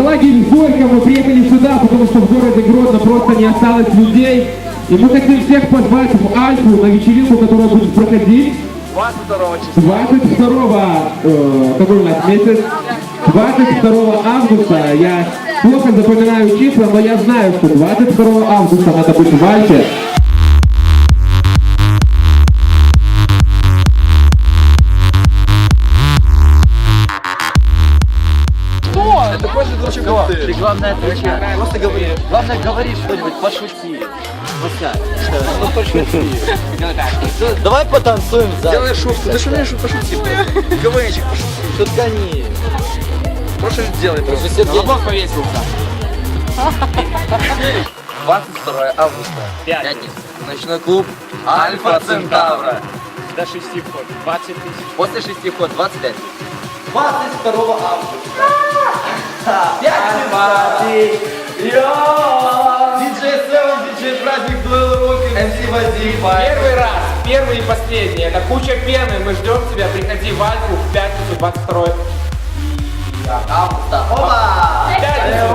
лагерь Зорька мы приехали сюда, потому что в городе Гродно просто не осталось людей. И мы хотим всех позвать в Альфу на вечеринку, которая будет проходить 22 числа. 22 какой у нас месяц? 22 августа. Я плохо запоминаю числа, но я знаю, что 22 августа надо быть в Альфе. Это просто дурачок. Ты главное отвечай. Просто говори. Главное говори что-нибудь, пошути. Вася, ну пошути. Давай потанцуем за. Делай шутку, ты что мне шутку пошути? КВНчик пошути. Шуткани. Прошу сделай просто. Колобок повесился. 22 августа. Пятница. Ночной клуб Альфа Центавра. До 6 вход, 20 тысяч. После 6 вход 25. 22 августа. Пятница. Диджей Севен, диджей Праздник, Дуэл Рокин, МС Вадим. Первый раз, первый и последний. Это куча пены. Мы ждем тебя. Приходи в Альфу в пятницу 22 августа. Опа! пятницу.